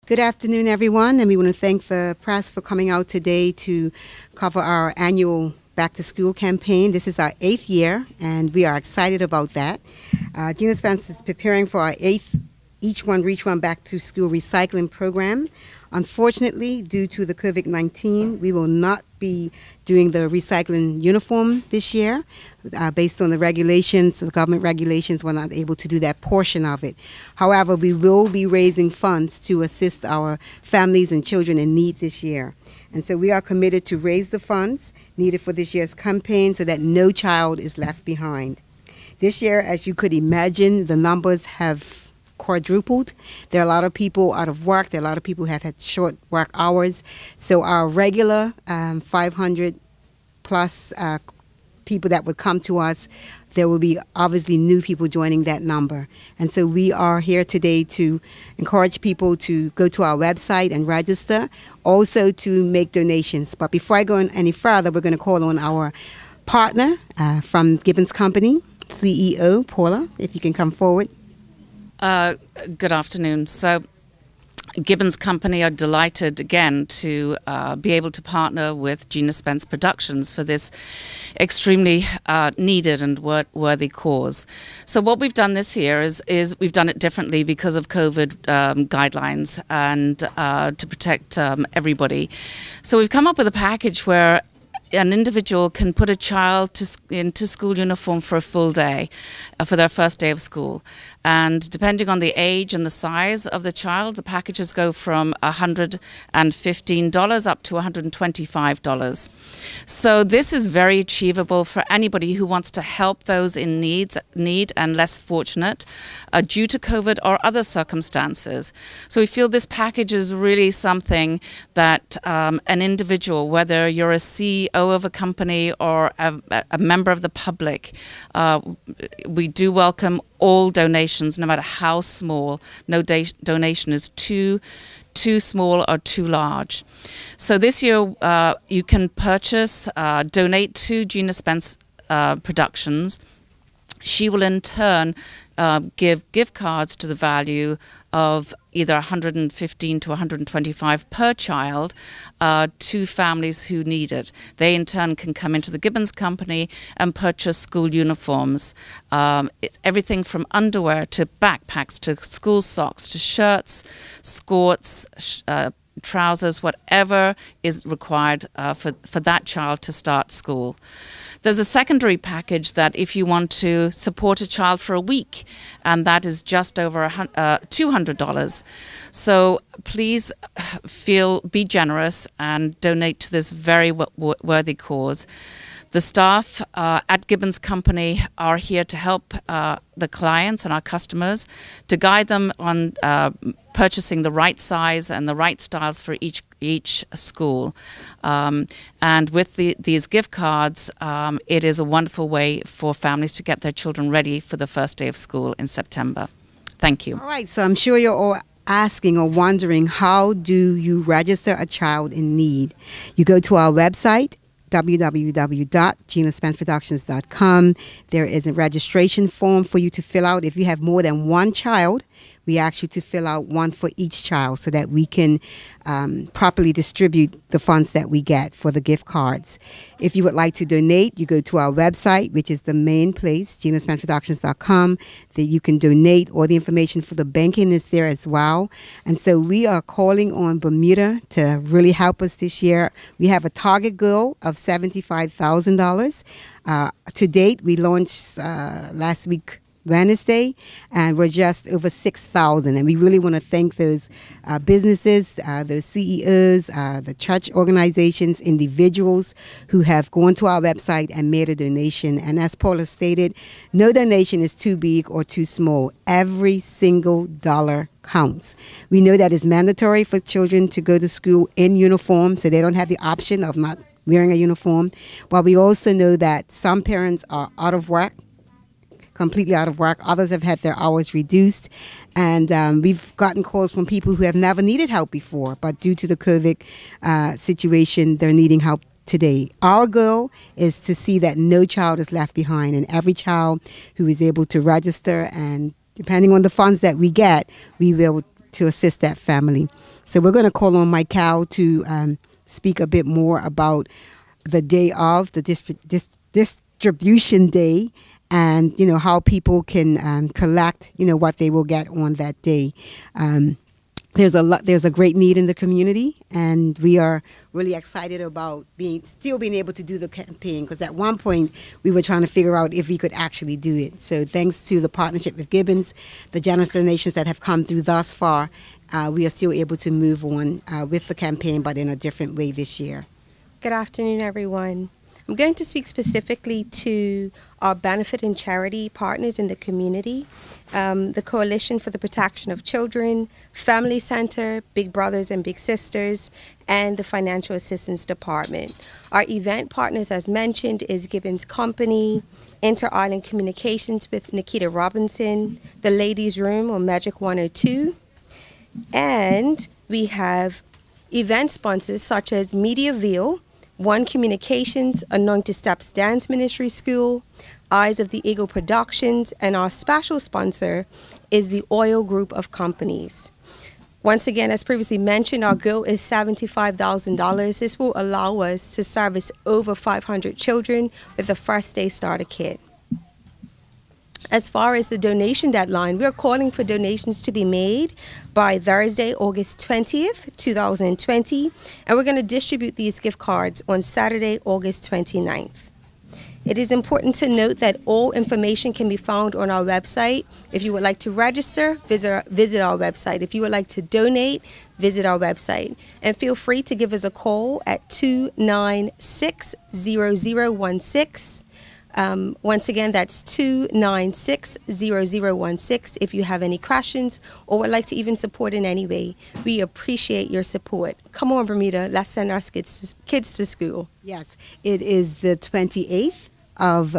Good afternoon, everyone, and we want to thank the press for coming out today to cover our annual Back to School campaign. This is our 8th year, and we are excited about that. Gina Spence is preparing for our 8th Each One Reach One Back to School recycling program. Unfortunately, due to the COVID-19, we will not be doing the recycling uniform this year. Based on the regulations, the government regulations, we're not able to do that portion of it. However, we will be raising funds to assist our families and children in need this year. And so we are committed to raise the funds needed for this year's campaign so that no child is left behind. This year, as you could imagine, the numbers have quadrupled. There are a lot of people out of work. There are a lot of people who have had short work hours. So our regular 500 plus people that would come to us, there will be obviously new people joining that number. And so we are here today to encourage people to go to our website and register, also to make donations. But before I go any further, we're going to call on our partner from Gibbons Company, CEO Paula, if you can come forward. Good afternoon. So Gibbons Company are delighted again to be able to partner with Gina Spence Productions for this extremely needed and worthy cause. So what we've done this year is we've done it differently because of COVID guidelines and to protect everybody. So we've come up with a package where an individual can put a child into school uniform for a full day, for their first day of school. And depending on the age and the size of the child, the packages go from $115 up to $125. So this is very achievable for anybody who wants to help those in need and less fortunate due to COVID or other circumstances. So we feel this package is really something that an individual, whether you're a CEO of a company or a member of the public, we do welcome all donations, no matter how small. No donation is too small or too large. So this year you can purchase, donate to Gina Spence Productions. She will in turn give gift cards to the value of either $115 to $125 per child to families who need it. They in turn can come into the Gibbons Company and purchase school uniforms. It's everything from underwear to backpacks to school socks to shirts, skirts, trousers, whatever is required for that child to start school. There's a secondary package that if you want to support a child for a week, and that is just over $200. So please be generous and donate to this very worthy cause. The staff at Gibbons Company are here to help the clients and our customers, to guide them on purchasing the right size and the right styles for each school. And with these gift cards, it is a wonderful way for families to get their children ready for the first day of school in September. Thank you. All right, so I'm sure you're all asking or wondering, how do you register a child in need? You go to our website, www.ginaspenceproductions.com. There is a registration form for you to fill out. If you have more than one child, we ask you to fill out one for each child so that we can properly distribute the funds that we get for the gift cards. If you would like to donate, you go to our website, which is the main place, ginaspenceproductions.com, that you can donate. All the information for the banking is there as well. And so we are calling on Bermuda to really help us this year. We have a target goal of $75,000. To date, we launched last week, Wednesday, and we're just over 6,000. And we really want to thank those businesses, those CEOs, the church organizations, individuals who have gone to our website and made a donation. And as Paula stated, no donation is too big or too small. Every single dollar counts. We know that it's mandatory for children to go to school in uniform, so they don't have the option of not wearing a uniform. But we also know that some parents are out of work, completely out of work. Others have had their hours reduced. And we've gotten calls from people who have never needed help before, but due to the COVID situation, they're needing help today. Our goal is to see that no child is left behind, and every child who is able to register, and depending on the funds that we get, we will to assist that family. So we're going to call on Mike Cow to speak a bit more about the day of the distribution day, and how people can collect what they will get on that day. There's a great need in the community, and we are really excited about still being able to do the campaign, because at one point we were trying to figure out if we could actually do it. So thanks to the partnership with Gibbons, the generous donations that have come through thus far, we are still able to move on with the campaign, but in a different way this year. Good afternoon, everyone. I'm going to speak specifically to our benefit and charity partners in the community, the Coalition for the Protection of Children, Family Center, Big Brothers and Big Sisters, and the Financial Assistance Department. Our event partners, as mentioned, is Gibbons Company, Inter-Island Communications with Nikita Robinson, the Ladies Room or Magic 102, and we have event sponsors such as Mediaville, One Communications, Anointed Steps Dance Ministry School, Eyes of the Eagle Productions, and our special sponsor is the Oil Group of Companies. Once again, as previously mentioned, our goal is $75,000. This will allow us to service over 500 children with a First Day Starter Kit. As far as the donation deadline, we are calling for donations to be made by Thursday, August 20th, 2020, and we're going to distribute these gift cards on Saturday, August 29th. It is important to note that all information can be found on our website. If you would like to register, visit our website. If you would like to donate, visit our website. And feel free to give us a call at 296-0016. Once again, that's 296-0016 if you have any questions or would like to even support in any way. We appreciate your support. Come on, Bermuda, let's send our kids to school. Yes, it is the 28th of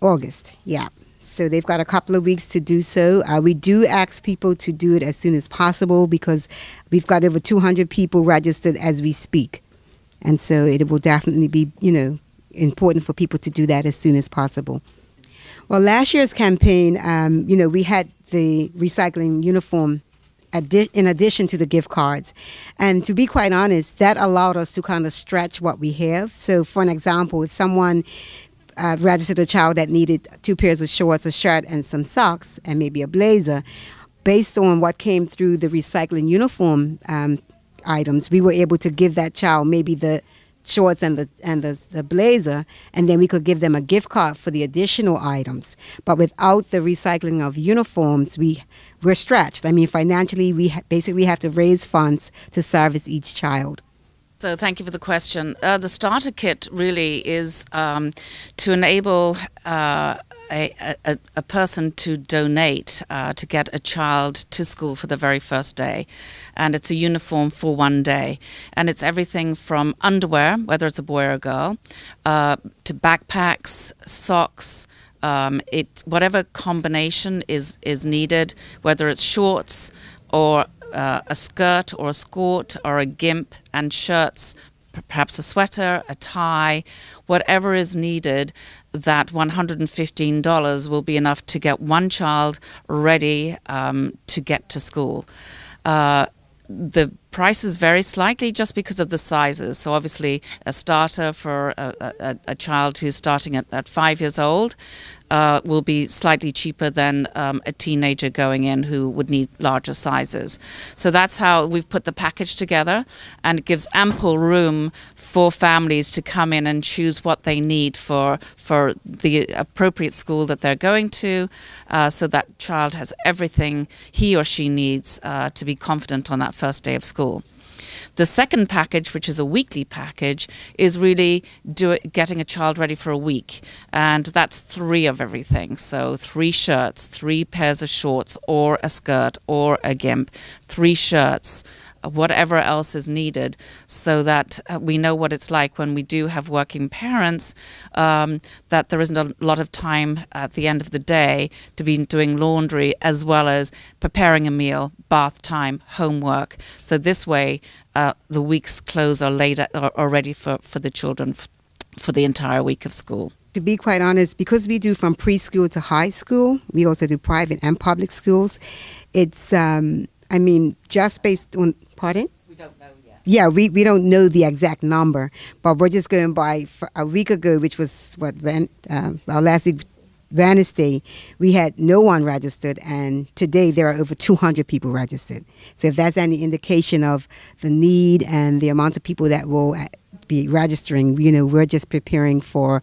August, yeah. So they've got a couple of weeks to do so. We do ask people to do it as soon as possible because we've got over 200 people registered as we speak. And so it will definitely be, important for people to do that as soon as possible. Well, last year's campaign, we had the recycling uniform in addition to the gift cards. And to be quite honest, that allowed us to kind of stretch what we have. So for an example, if someone registered a child that needed 2 pairs of shorts, a shirt, and some socks, and maybe a blazer, based on what came through the recycling uniform items, we were able to give that child maybe the shorts and the blazer, and then we could give them a gift card for the additional items. But without the recycling of uniforms, we're stretched. I mean, financially, we basically have to raise funds to service each child. So thank you for the question. The starter kit really is to enable a person to donate to get a child to school for the very first day. And it's a uniform for one day. And it's everything from underwear, whether it's a boy or a girl, to backpacks, socks, whatever combination is needed, whether it's shorts or a skirt or a skirt or a gimp, and shirts, perhaps a sweater, a tie, whatever is needed. That $115 will be enough to get one child ready to get to school. The prices vary slightly just because of the sizes. So obviously a starter for a child who's starting at 5 years old will be slightly cheaper than a teenager going in who would need larger sizes. So that's how we've put the package together, and it gives ample room for families to come in and choose what they need for the appropriate school that they're going to, so that child has everything he or she needs to be confident on that first day of school. The second package, which is a weekly package, is really getting a child ready for a week. And that's 3 of everything. So 3 shirts, 3 pairs of shorts, or a skirt, or a gimp, 3 shirts, whatever else is needed, so that we know what it's like when we do have working parents, that there isn't a lot of time at the end of the day to be doing laundry as well as preparing a meal, bath time, homework. So this way the week's clothes are ready for the children for the entire week of school. To be quite honest, because we do from preschool to high school, we also do private and public schools, it's I mean, just based on, pardon? We don't know yet. Yeah, we don't know the exact number, but we're just going by a week ago, which was last week, Wednesday, we had no one registered, and today there are over 200 people registered. So if that's any indication of the need and the amount of people that will be registering, we're just preparing for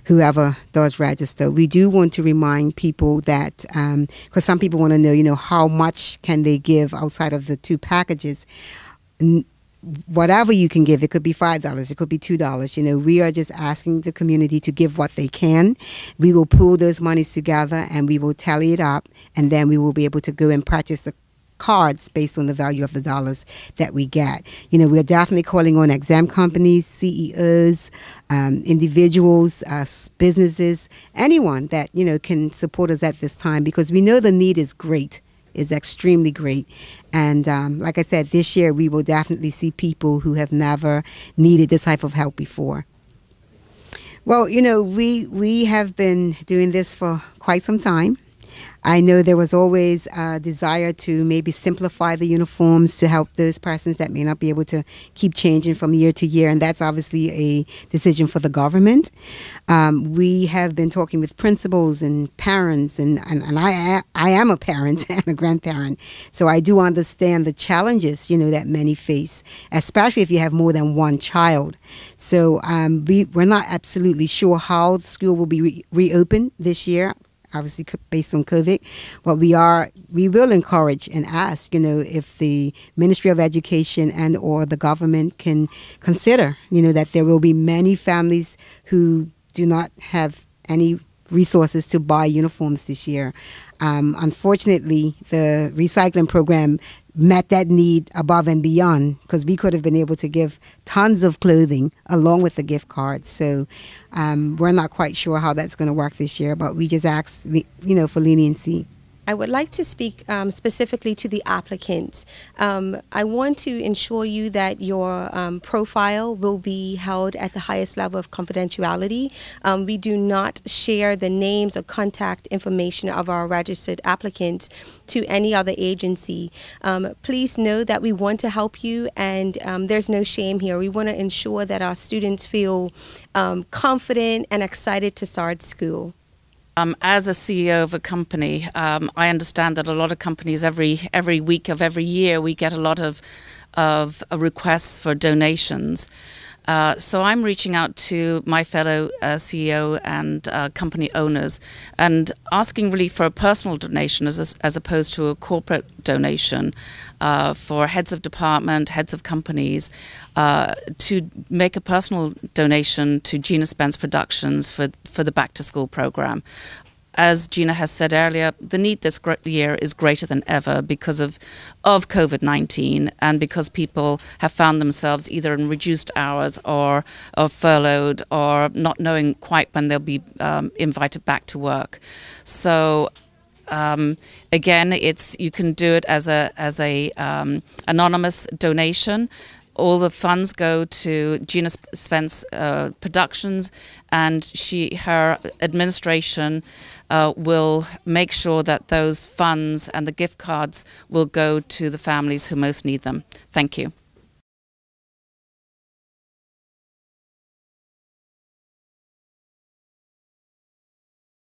whoever does register. We do want to remind people that, because some people want to know, how much can they give outside of the 2 packages. Whatever you can give, it could be $5, it could be $2. We are just asking the community to give what they can. We will pool those monies together and we will tally it up, and then we will be able to go and purchase the cards based on the value of the dollars that we get. We're definitely calling on exempt companies, CEOs, individuals, businesses, anyone that, can support us at this time, because we know the need is great, is extremely great. And like I said, this year we will definitely see people who have never needed this type of help before. Well, we have been doing this for quite some time. I know there was always a desire to maybe simplify the uniforms to help those persons that may not be able to keep changing from year to year, and that's obviously a decision for the government. We have been talking with principals and parents, and I am a parent and a grandparent, so I do understand the challenges, that many face, especially if you have more than one child. So we're not absolutely sure how the school will be reopened this year, obviously based on COVID. But we will encourage and ask, if the Ministry of Education and or the government can consider, that there will be many families who do not have any resources to buy uniforms this year. Unfortunately, the recycling program met that need above and beyond, because we could have been able to give tons of clothing along with the gift cards. So we're not quite sure how that's going to work this year, but we just ask, for leniency. I would like to speak specifically to the applicants. I want to ensure you that your profile will be held at the highest level of confidentiality. We do not share the names or contact information of our registered applicants to any other agency. Please know that we want to help you, and there's no shame here. We want to ensure that our students feel confident and excited to start school. As a CEO of a company, I understand that a lot of companies every week of every year we get a lot of requests for donations. So I'm reaching out to my fellow CEO and company owners and asking really for a personal donation as opposed to a corporate donation for heads of department, heads of companies, to make a personal donation to Gina Spence Productions for the Back to School program. As Gina has said earlier, the need this year is greater than ever because of COVID-19, and because people have found themselves either in reduced hours or furloughed, or not knowing quite when they'll be invited back to work. So again, you can do it as a anonymous donation. All the funds go to Gina Spence Productions, and her administration will make sure that those funds and the gift cards will go to the families who most need them. Thank you.